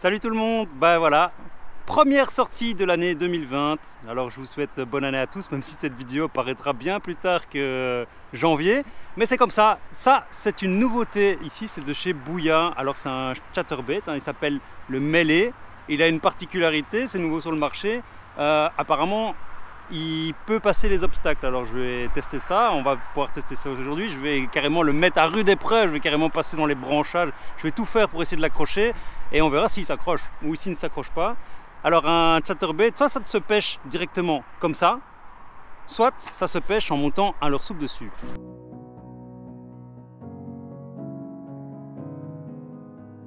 Salut tout le monde, bah voilà, première sortie de l'année 2020. Alors je vous souhaite bonne année à tous, même si cette vidéo paraîtra bien plus tard que janvier. Mais c'est comme ça, c'est une nouveauté ici, c'est de chez Bouya. Alors c'est un chatterbait, il s'appelle le mêlé. Il a une particularité, c'est nouveau sur le marché. Apparemment, il peut passer les obstacles. Alors je vais tester ça, on va pouvoir tester ça aujourd'hui. Je vais carrément le mettre à rude épreuve, je vais carrément passer dans les branchages. Je vais tout faire pour essayer de l'accrocher et on verra s'il s'accroche ou s'il ne s'accroche pas. Alors un chatterbait, soit ça se pêche directement comme ça, soit ça se pêche en montant un leurre souple dessus.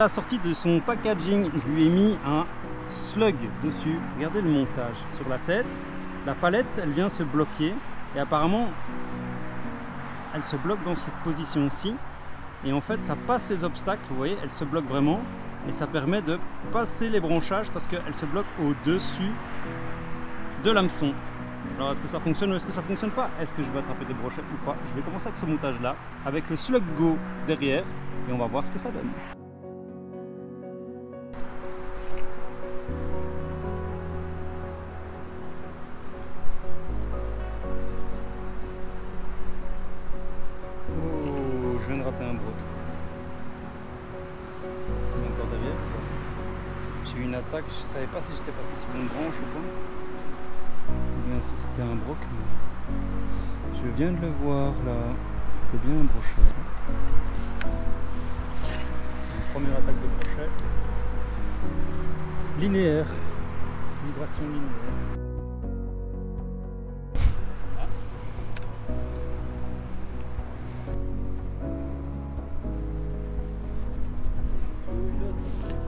À la sortie de son packaging, je lui ai mis un slug dessus. Regardez le montage sur la tête. La palette, elle vient se bloquer et apparemment, elle se bloque dans cette position-ci. Et en fait, ça passe les obstacles, vous voyez, elle se bloque vraiment. Et ça permet de passer les branchages parce qu'elle se bloque au-dessus de l'hameçon. Alors, est-ce que ça fonctionne ou est-ce que ça fonctionne pas? Est-ce que je vais attraper des brochettes ou pas? Je vais commencer avec ce montage-là, avec le slug go derrière, et on va voir ce que ça donne. Oh, je viens de rater un broc. Encore derrière. J'ai eu une attaque, je ne savais pas si j'étais passé sur une branche ou pas. Ou bien si c'était un broc. Mais je viens de le voir là. Ça fait bien un brochet. Une première attaque de brochet. Linéaire. Vibration linéaire.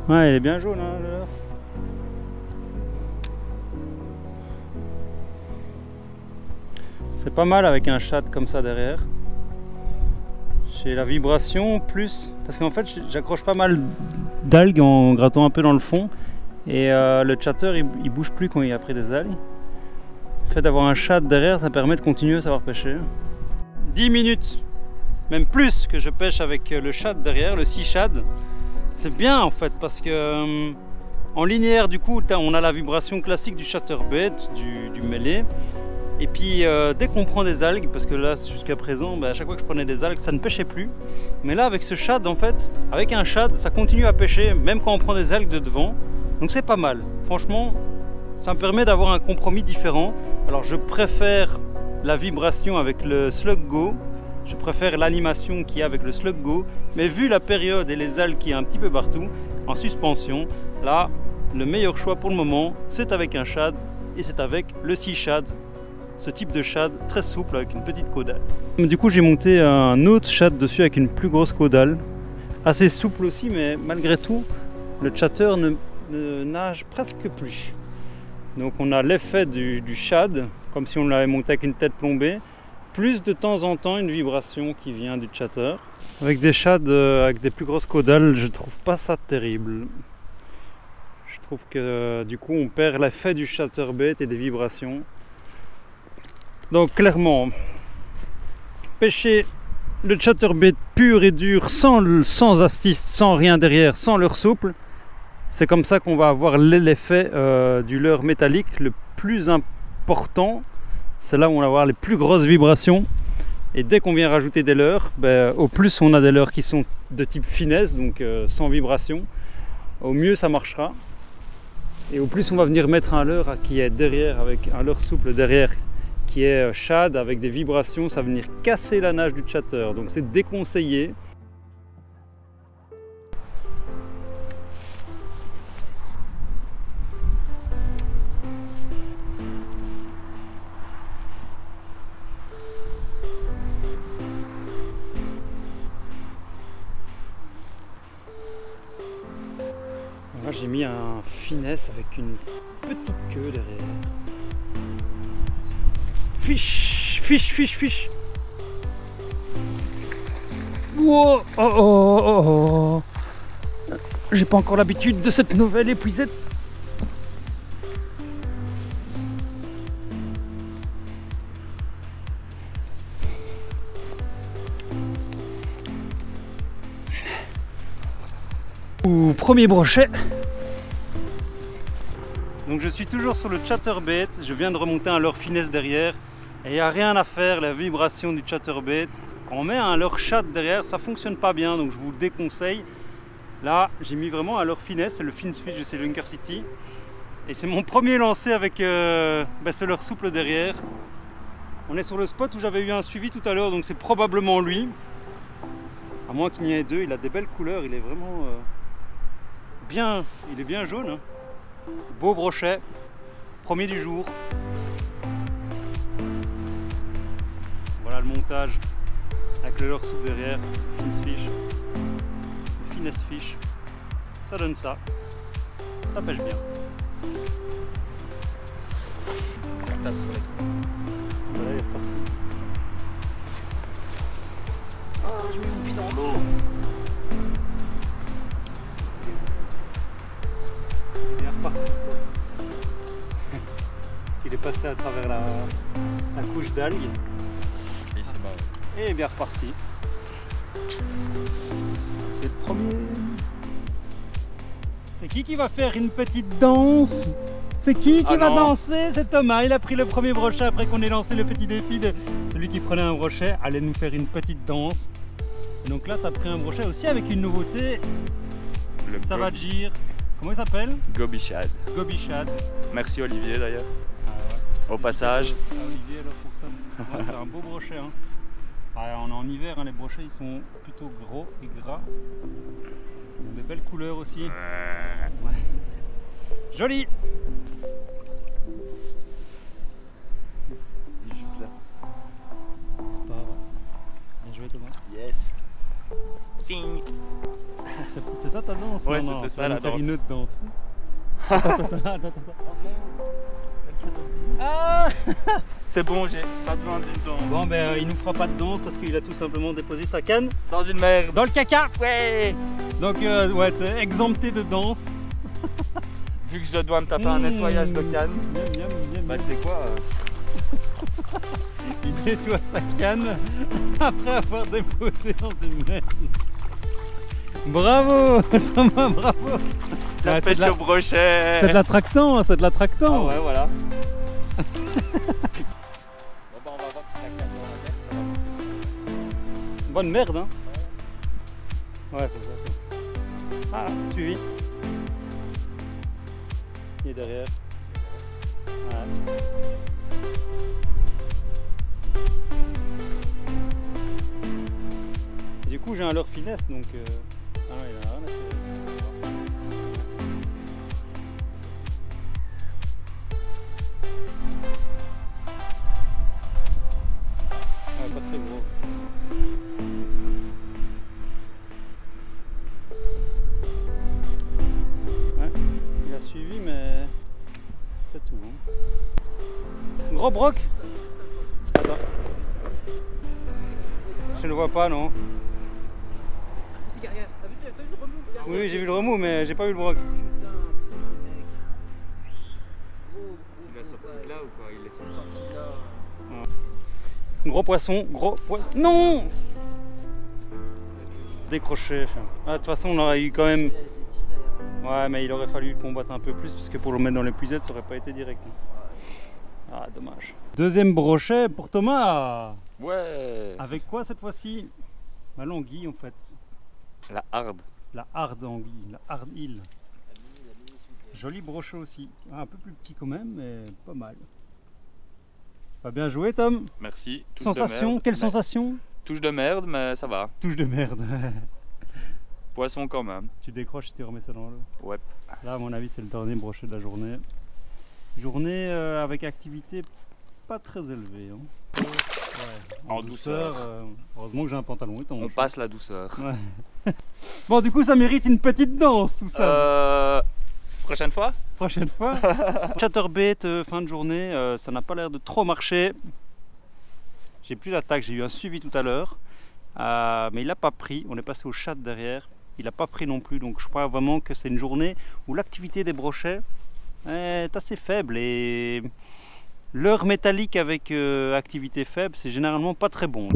Ouais, il est bien jaune hein, là. C'est pas mal avec un chat comme ça derrière. J'ai la vibration plus, parce qu'en fait j'accroche pas mal d'algues en grattant un peu dans le fond. Et le chatter il bouge plus quand il a pris des algues. Le fait d'avoir un chat derrière, ça permet de continuer à savoir pêcher. 10 minutes, même plus que je pêche avec le chat derrière, le sea shad. C'est bien en fait parce que en linéaire du coup on a la vibration classique du chatterbait, du mêlé. Et puis dès qu'on prend des algues, parce que là jusqu'à présent à chaque fois que je prenais des algues ça ne pêchait plus. Mais là avec ce shad en fait, avec un shad ça continue à pêcher même quand on prend des algues de devant. Donc c'est pas mal. Franchement ça me permet d'avoir un compromis différent. Alors je préfère la vibration avec le slug go. Je préfère l'animation qu'il y a avec le slug go, mais vu la période et les algues qu'il y a un petit peu partout, en suspension, là, le meilleur choix pour le moment, c'est avec un shad et c'est avec le sea shad, ce type de shad très souple avec une petite caudale. Du coup, j'ai monté un autre shad dessus avec une plus grosse caudale, assez souple aussi, mais malgré tout, le chatter ne nage presque plus. Donc on a l'effet du shad, comme si on l'avait monté avec une tête plombée, plus de temps en temps une vibration qui vient du chatter. Avec des shads avec des plus grosses caudales, je trouve pas ça terrible. Je trouve que du coup on perd l'effet du chatterbait et des vibrations. Donc clairement, pêcher le chatterbait pur et dur, sans assist, sans rien derrière, sans leurre souple, c'est comme ça qu'on va avoir l'effet du leurre métallique le plus important. C'est là où on va avoir les plus grosses vibrations. Et dès qu'on vient rajouter des leurres, au plus on a des leurres qui sont de type finesse, donc sans vibration, au mieux ça marchera. Et au plus on va venir mettre un leurre qui est derrière, avec un leurre souple derrière, qui est shad avec des vibrations, ça va venir casser la nage du chatter. Donc c'est déconseillé. Moi j'ai mis un finesse avec une petite queue derrière. Fiche, fiche, fiche, fiche. Wow, oh, oh, oh, oh. J'ai pas encore l'habitude de cette nouvelle épuisette. Ouh, premier brochet. Donc je suis toujours sur le chatterbait, je viens de remonter un leurre finesse derrière et il n'y a rien à faire, la vibration du chatterbait. Quand on met un leurre chat derrière, ça fonctionne pas bien, donc je vous le déconseille. Là, j'ai mis vraiment un leurre finesse, c'est le Finfish de chez Lunker City. Et c'est mon premier lancé avec ce leurre souple derrière. On est sur le spot où j'avais eu un suivi tout à l'heure, donc c'est probablement lui. À moins qu'il y en ait deux, il a des belles couleurs, il est vraiment bien, il est bien jaune. Hein. Beau brochet, premier du jour. Voilà le montage avec le leurre souple derrière, Finfish, le Finesse Fish. Ça donne ça, ça pêche bien. Tape sur les... Voilà, il est reparti. Ah, je mets mon pied dans l'eau. Il est reparti. Il est passé à travers la couche d'algues. Et c'est marrant. Et il est bien reparti. C'est le premier. C'est qui va faire une petite danse? C'est qui va danser? C'est Thomas, il a pris le premier brochet après qu'on ait lancé le petit défi de celui qui prenait un brochet allait nous faire une petite danse. Et donc là tu as pris un brochet aussi avec une nouveauté, Le ça va dire, comment il s'appelle? Goby Shad. Goby Shad. Merci Olivier d'ailleurs. Ah ouais. Au passage. À Olivier alors pour ça. Ouais, c'est un beau brochet. Hein. Ah, on est en hiver, hein, les brochets ils sont plutôt gros et gras. Ils ont des belles couleurs aussi. Ouais. Joli! Il est juste là. Bien joué Thomas. Yes. Ting. C'est ça ta danse? Ouais, non, c'était ça, tu vas la nous faire danse. une autre danse. Attends. Ah! C'est bon, j'ai pas besoin d'une danse. Bon ben il nous fera pas de danse parce qu'il a tout simplement déposé sa canne Dans une merde. dans le caca. Ouais. Donc ouais, t'es exempté de danse. Vu que je dois me taper un nettoyage de canne. Miam. Bah tu sais quoi Il nettoie sa canne après avoir déposé dans une merde. Bravo Thomas, bravo. La Ouais, pêche au brochet. c'est de la tractant, c'est de la Ah tractant. ouais, voilà. Bon bah on va voir si la canne dans la merde. Bonne merde hein. Ouais c'est ça. Ah, suivi. Il est derrière. Ouais. Et du coup j'ai un leurre finesse donc ah ouais, il a rien à faire. Ouais, pas très gros. Ouais, il a suivi mais c'est tout. Hein. Gros broc. Attends. Je ne le vois pas non. T'as vu le remous? Oui j'ai vu le remous mais j'ai pas vu le broc. Putain, petit mec. Gros. Il a sorti de là ou quoi? Il est sorti. Sorti là. Gros poisson, gros poisson. Non! Décroché. Ah, de toute façon on aurait eu quand même. Il a été tiré. Ouais mais il aurait fallu combattre un peu plus parce que pour le mettre dans l'épuisette ça aurait pas été direct. Ah dommage. Deuxième brochet pour Thomas. Ouais. Avec quoi cette fois-ci? La l'anguille en fait. La hard. La hard anguille, la hard hill. Joli brochet aussi. Un peu plus petit quand même mais pas mal. Pas bien joué Tom. Merci. Touche Sensation, de merde, quelle mais- sensation? Touche de merde, mais ça va. Touche de merde. Poisson quand même. Tu décroches et tu remets ça dans l'eau. Ouais. Là à mon avis c'est le dernier brochet de la journée. Journée avec activité pas très élevée. Hein. Ouais, En douceur. Heureusement que j'ai un pantalon étanche. On passe la douceur. Ouais. Bon du coup ça mérite une petite danse tout ça. Prochaine fois? Prochaine fois. Chatterbait fin de journée, ça n'a pas l'air de trop marcher. J'ai plus l'attaque, j'ai eu un suivi tout à l'heure. Mais il n'a pas pris, on est passé au chat derrière. Il n'a pas pris non plus, donc je crois vraiment que c'est une journée où l'activité des brochets est assez faible. Et l'heure métallique avec activité faible, c'est généralement pas très bon.